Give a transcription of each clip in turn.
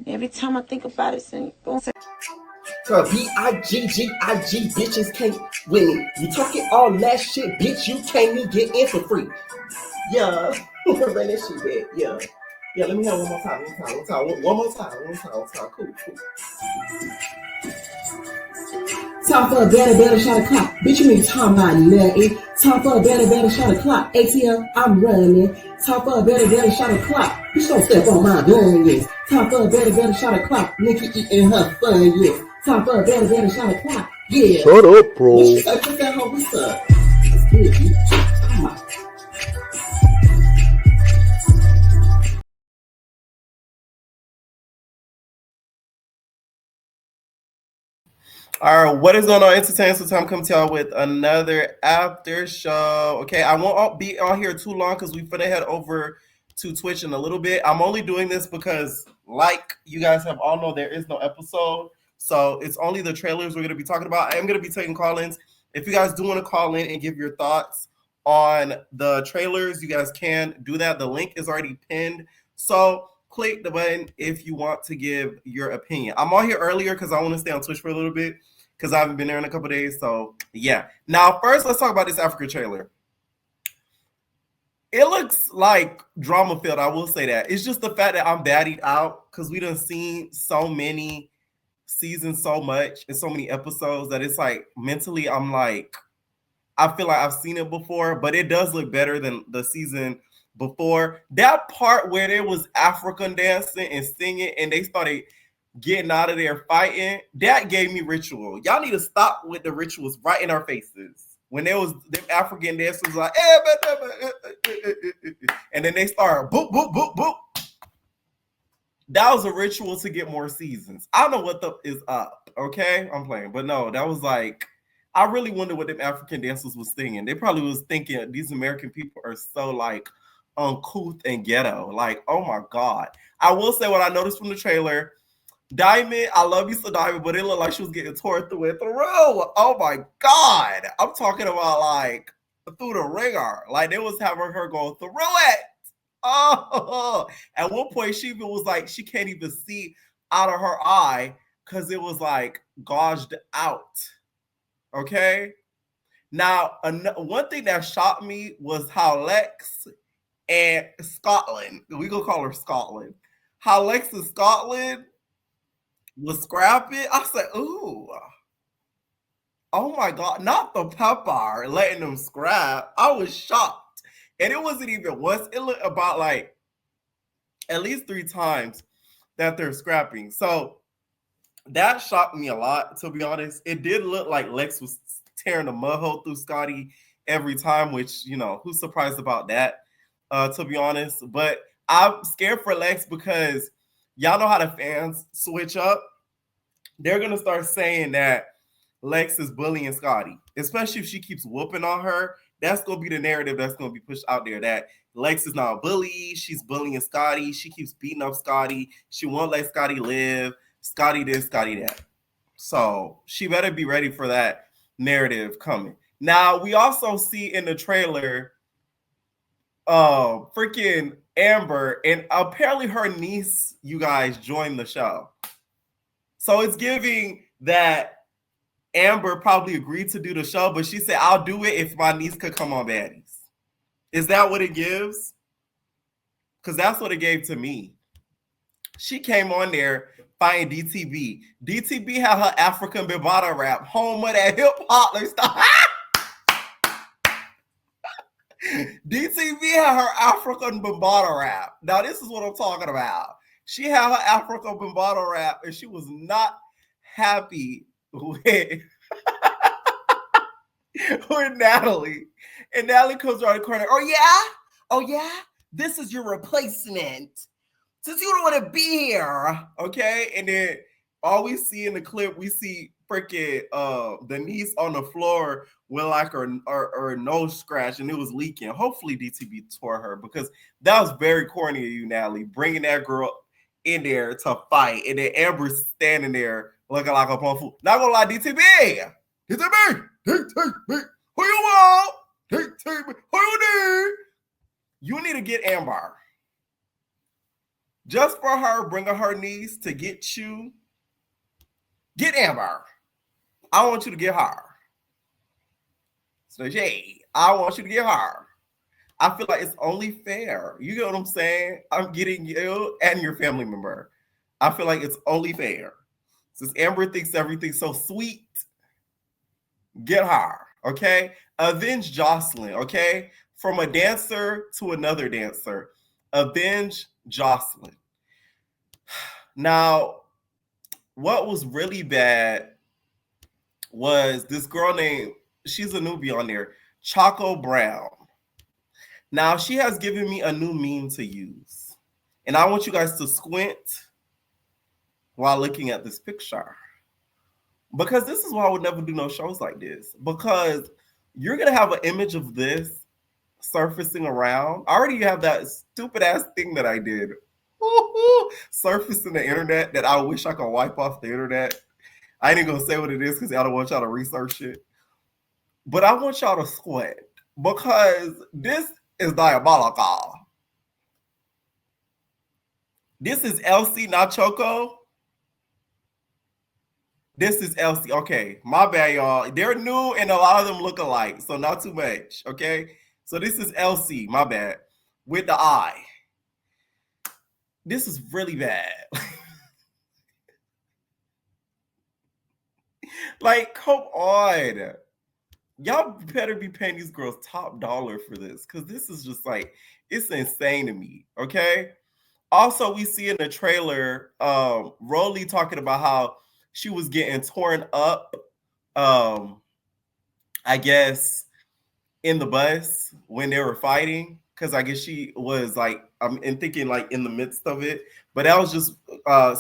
Every time I think about it, so B-I-G-G-I-G, bitches can't win it. You talking all that shit, bitch, you can't even get in for free. Yeah. Run that shit back. Yeah. Yeah, let me have one more time. One more time. Cool. Time for a better shot of clock. Bitch, you ain't talking about nothing. Time for a better shot of clock. ATL, I'm running. Time for a better shot of clock. Bitch, don't step on my onions. Time for a better shot of clock. Nikki eating her funyuns. Time for a better shot of clock. Yeah. Shut up, bro. What you say? Put that hoe, what's up? It's good, bitch. Come on. All right, what is going on, entertainment? So time come to y'all with another after show. Okay, I won't be on here too long because we finna head over to Twitch in a little bit. I'm only doing this because, like you guys have all know, there is no episode, so it's only the trailers we're gonna be talking about. I am gonna be taking call-ins. If you guys do want to call in and give your thoughts on the trailers, you guys can do that. The link is already pinned, so click the button if you want to give your opinion. I'm on here earlier because I want to stay on Twitch for a little bit because I haven't been there in a couple days. So yeah. Now first, let's talk about this Africa trailer. It looks like drama filled. I will say that. It's just the fact that I'm baddied out because we done seen so many seasons, so much, and so many episodes that it's like mentally I'm like, I feel like I've seen it before, but it does look better than the season before. That part where there was African dancing and singing and they started getting out of there fighting, that gave me ritual. Y'all need to stop with the rituals right in our faces. When there was the African dancers like, and then they started boop, boop, boop, boop. That was a ritual to get more seasons. I don't know what the is up, okay? I'm playing, but no, that was like, I really wonder what them African dancers was singing. They probably was thinking these American people are so like uncouth and ghetto. Like, oh my God. I will say what I noticed from the trailer. Diamond, I love you so Diamond, but it looked like she was getting torn through and through. Oh my God. I'm talking about like through the ringer. Like they was having her go through it. Oh, at one point she even was like, she can't even see out of her eye because it was like gouged out. Okay. Now, one thing that shocked me was how Lex and Scotland, we gonna call her Scotland, how Lex and Scotland was scrapping. I said, ooh, oh my God, not the pepper letting them scrap. I was shocked. And it wasn't even once, it looked about like at least 3 times that they're scrapping. So that shocked me a lot, to be honest. It did look like Lex was tearing the mud hole through Scotty every time, which, you know, who's surprised about that, to be honest. But I'm scared for Lex because y'all know how the fans switch up. They're going to start saying that Lex is bullying Scotty, especially if she keeps whooping on her. That's going to be the narrative that's going to be pushed out there, that Lex is not a bully. She's bullying Scotty. She keeps beating up Scotty. She won't let Scotty live. Scotty this, Scotty that. So she better be ready for that narrative coming. Now, we also see in the trailer freaking Amber, and apparently her niece, you guys, joined the show. So it's giving that Amber probably agreed to do the show, but she said, I'll do it if my niece could come on Baddies. Is that what it gives? Because that's what it gave to me. She came on there fighting DTB. DTB had her African Bambaataa rap, home of that hip hop stuff. DTB had her African Bambaataa rap. Now, this is what I'm talking about. She had her African Bambaataa rap, and she was not happy with Natalie. And Natalie comes around the corner. Oh yeah, this is your replacement. Since you don't want to be here, okay? And then all we see in the clip, we see freaking the niece on the floor with like her nose scratch, and it was leaking. Hopefully DTB tore her, because that was very corny of you, Natalie, bringing that girl in there to fight, and then Amber's standing there looking like a plum fool. Not gonna lie, DTB, who you want? Who you need? You need to get Amber. Just for her bringing her niece to get you, get Amber. I want you to get her. So, Jay, I want you to get her. I feel like it's only fair. You get what I'm saying? I'm getting you and your family member. I feel like it's only fair. Since Amber thinks everything's so sweet, get her, okay? Avenge Jocelyn, okay? From a dancer to another dancer. Avenge Jocelyn. Now, what was really bad was this girl named, she's a newbie on there, Choco Brown. Now, she has given me a new meme to use. And I want you guys to squint while looking at this picture. Because this is why I would never do no shows like this. Because you're going to have an image of this surfacing around. I already have that stupid ass thing that I did. Surfacing the internet that I wish I could wipe off the internet. I ain't even going to say what it is because I don't want y'all to research it. But I want y'all to squint. Because this is diabolical. This is Elsie, not Choco. This is Elsie. Okay, my bad, y'all. They're new and a lot of them look alike, so not too much. Okay, so this is Elsie, my bad, with the eye. This is really bad. Like, come on. Y'all better be paying these girls top dollar for this because this is just like, it's insane to me. Okay. Also, we see in the trailer, Rolly talking about how she was getting torn up, I guess, in the bus when they were fighting. Because I guess she was like, I'm thinking like in the midst of it. But that was just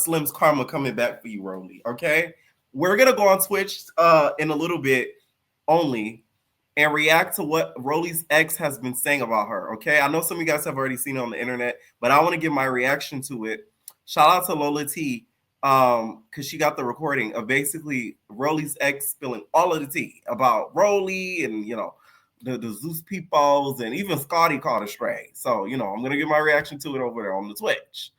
Slim's karma coming back for you, Rolly. Okay. We're going to go on Twitch in a little bit only and react to what Rolly's ex has been saying about her. Okay. I know some of you guys have already seen it on the internet, but I want to give my reaction to it. Shout out to Lola T. Because she got the recording of basically Rolly's ex spilling all of the tea about Rolly and, you know, the Zeus peoples and even Scotty caught a stray. So, you know, I'm going to give my reaction to it over there on the Twitch.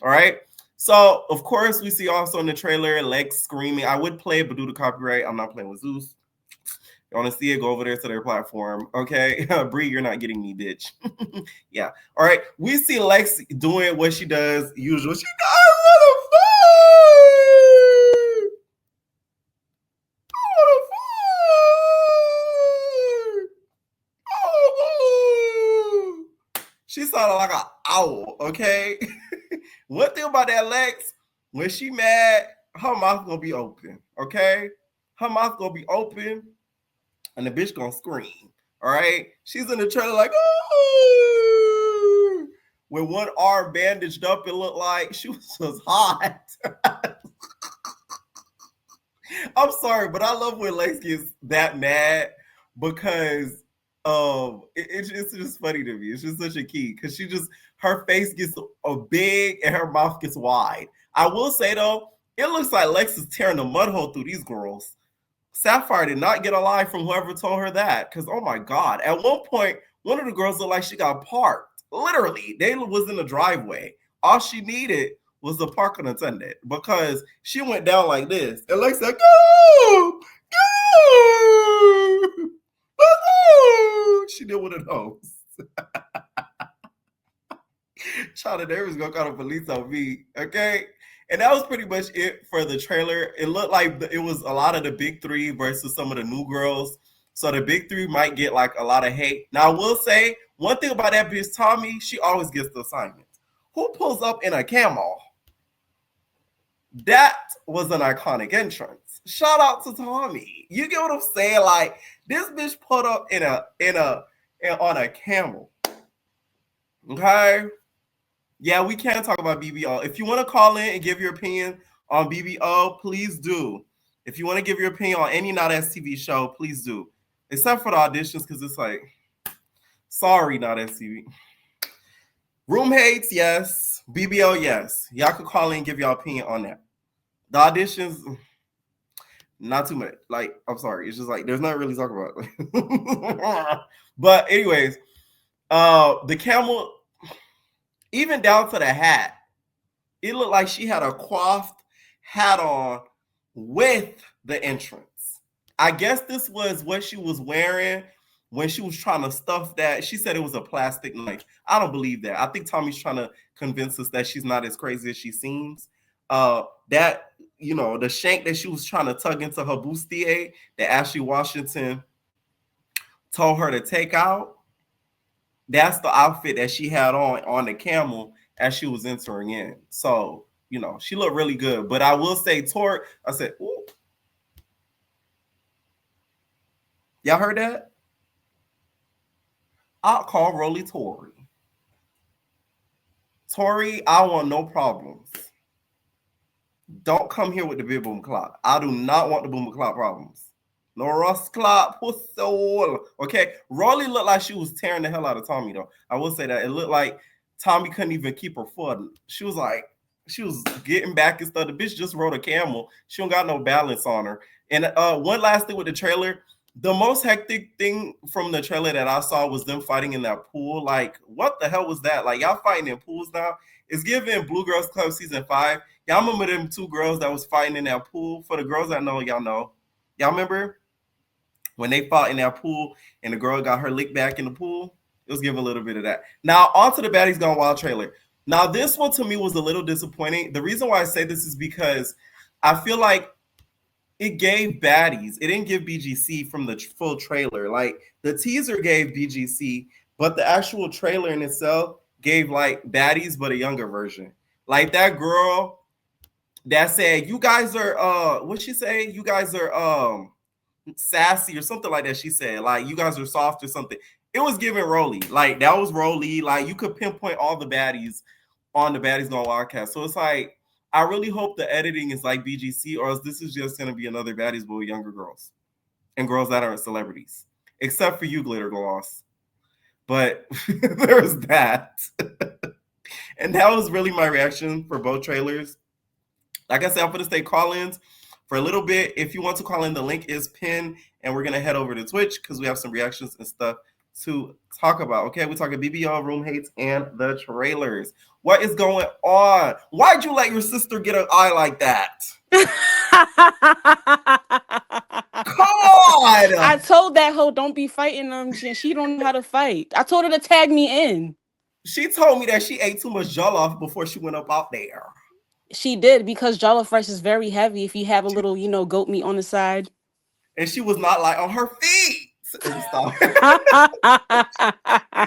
All right. So, of course, we see also in the trailer Lex screaming. I would play it, but due to copyright, I'm not playing with Zeus. You want to see it, go over there to their platform. Okay. Bree, you're not getting me, bitch. Yeah. All right. We see Lex doing what she does usual. She does want to She sounded like an owl, okay? One thing about that Lex, when she mad, her mouth gonna be open, okay? Her mouth gonna be open, and the bitch gonna scream, all right? She's in the trailer like, oh! With one arm bandaged up, it looked like she was just hot. I'm sorry, but I love when Lex gets that mad because it's just funny to me. It's just such a key because she just, her face gets big and her mouth gets wide. I will say though, it looks like Lex is tearing a mud hole through these girls. Sapphire did not get a lie from whoever told her that because, oh my God, at one point, one of the girls looked like she got parked. Literally, they was in the driveway. All she needed was the parking attendant because she went down like this. And Lex said, go, go. She did one of those. Child of Davis gonna call the police on me, okay? And that was pretty much it for the trailer. It looked like it was a lot of the big three versus some of the new girls. So the big three might get like a lot of hate. Now I will say one thing about that bitch Tommy, she always gets the assignments. Who pulls up in a camel? That was an iconic entrance. Shout out to Tommy. You get what I'm saying? Like this bitch put up on a camel. Okay. Yeah, we can talk about BBO. If you want to call in and give your opinion on BBO, please do. If you want to give your opinion on any Not STV show, please do. Except for the auditions, because it's like, sorry, Not STV. Room hates, yes. BBO, yes. Y'all could call in and give your opinion on that. The auditions, not too much. Like, I'm sorry. It's just like, there's not really talk about. But anyways, the camel, even down to the hat, it looked like she had a coiffed hat on with the entrance. I guess this was what she was wearing when she was trying to stuff that. She said it was a plastic knife. I don't believe that. I think Tommy's trying to convince us that she's not as crazy as she seems. That, the shank that she was trying to tug into her bustier that Ashley Washington told her to take out, that's the outfit that she had on the camel as she was entering in. So, she looked really good. But I will say, Tori, I said, ooh. Y'all heard that? I'll call Rolly Tori. Tori, I want no problems. Don't come here with the big boom clock. I do not want the boom clock problems. No Ross clock, pussy. Okay, Rolly looked like she was tearing the hell out of Tommy, though. I will say that. It looked like Tommy couldn't even keep her foot. She was getting back and stuff. The bitch just rode a camel. She don't got no balance on her. And one last thing with the trailer. The most hectic thing from the trailer that I saw was them fighting in that pool. Like, what the hell was that? Like, y'all fighting in pools now? It's giving Blue Girls Club season 5. Y'all remember them 2 girls that was fighting in that pool? For the girls that know, y'all know. Y'all remember when they fought in that pool and the girl got her lick back in the pool? It was giving a little bit of that. Now, on to the Baddies Gone Wild trailer. Now, this one to me was a little disappointing. The reason why I say this is because I feel like it gave Baddies. It didn't give BGC from the full trailer. Like, the teaser gave BGC, but the actual trailer in itself gave, like, Baddies, but a younger version. Like, that girl that said, you guys are, what'd she say? You guys are sassy or something like that, she said. Like, you guys are soft or something. It was giving Rolly. Like, that was Rolly. Like, you could pinpoint all the baddies on the Baddies Gone Wildcast. So it's like, I really hope the editing is like BGC, or else this is just going to be another Baddies but with younger girls and girls that aren't celebrities, except for you, Glitter Gloss. But there's that. And that was really my reaction for both trailers. Like I said, I'm going to stay call-ins for a little bit. If you want to call in, the link is pinned, and we're going to head over to Twitch because we have some reactions and stuff to talk about. Okay, we're talking BBL, room hates, and the trailers. What is going on? Why'd you let your sister get an eye like that? Come on! I told that hoe don't be fighting them. She don't know how to fight. I told her to tag me in. She told me that she ate too much jollof before she went up out there. She did, because jollof rice is very heavy if you have a little, goat meat on the side. And she was not like on her feet. Stop.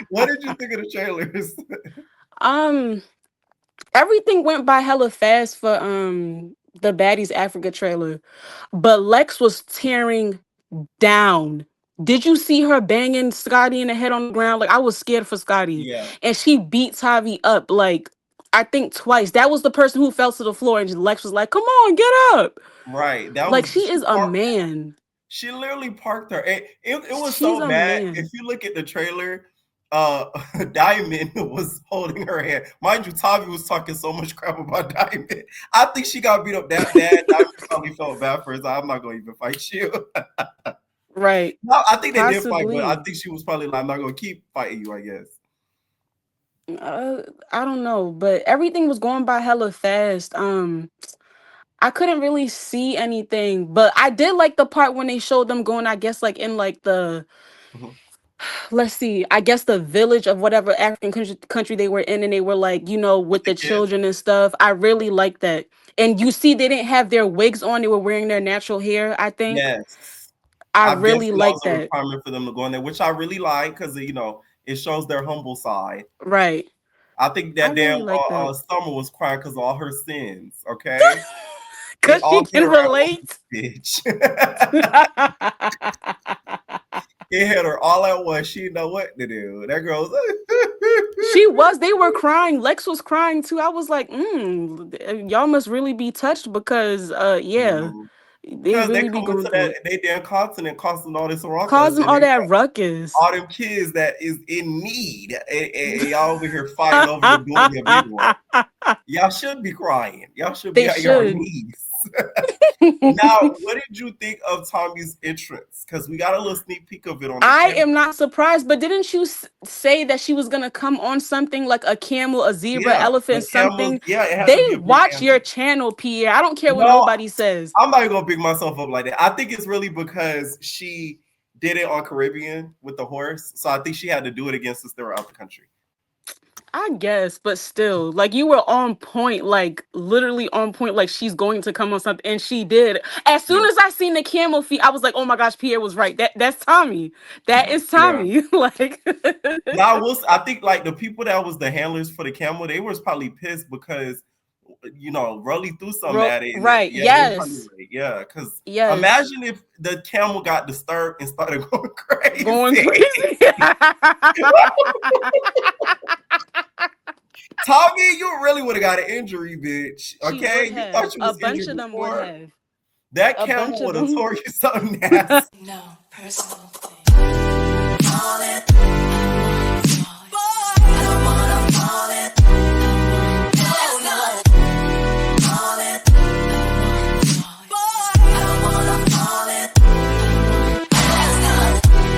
What did you think of the trailers? Everything went by hella fast for the Baddies Africa trailer, but Lex was tearing down. Did you see her banging Scotty in the head on the ground? Like, I was scared for Scotty. Yeah. And she beat Tavi up, like, I think twice. That was the person who fell to the floor, and Lex was like, come on, get up. Right. That like, was, she is a man. She literally parked her. It was so bad. Man. If you look at the trailer, Diamond was holding her hand. Mind you, Tavi was talking so much crap about Diamond. I think she got beat up that bad. Diamond probably felt bad for her. I'm not going to even fight you. Right. No, I think they did fight, but I think she was probably like, I'm not going to keep fighting you, I guess. I don't know, but everything was going by hella fast. I couldn't really see anything, but I did like the part when they showed them going, I guess, like in like the, let's see, I guess the village of whatever African country they were in, and they were like, with the children and stuff. I really like that. And you see, they didn't have their wigs on; they were wearing their natural hair, I think. Yes, I really like that. That was a requirement for them to go in there, which I really like because it shows their humble side. Right. I think that damn Summer was crying because of all her sins. Okay. Because she can relate. Bitch. It hit her all at once. She didn't know what to do. That girl was they were crying. Lex was crying too. I was like, y'all must really be touched because yeah. They really be going through they damn continent causing all this ruckus. Causing all that ruckus. All them kids that is in need. And y'all over here fighting over the doing their big one. Y'all should be crying. Y'all should be at your knees. Now, what did you think of Tommy's entrance? Because we got a little sneak peek of it on the I camera. am not surprised, but didn't you say that she was gonna come on something like a camel, a zebra, Yeah, elephant, the camels. something? Yeah, it had They to be a big watch animal. your channel, Pierre. I don't care what No, nobody says. I'm not even gonna pick myself up like that. I think it's really because she did it on Caribbean with the horse, so I think she had to do it again since they were out the country. I guess, but still, like you were on point, like literally on point, like she's going to come on something, and she did. As soon Yeah, as I seen the camel feet, I was like, "Oh my gosh, Pierre was right. That's Tommy. That is yeah. Tommy." Like, Now I think like the people that was the handlers for the camel, they was probably pissed because Rolly threw something at it, and right? yeah, they probably Yes, like, yeah, because yes, imagine if the camel got disturbed and started going crazy. going crazy. Tommy, you really would have got an injury, bitch. She would Okay, you have. thought you A was bunch injured of them would before. have. That A bunch camel of would have them. tore you something nasty. No personal thing.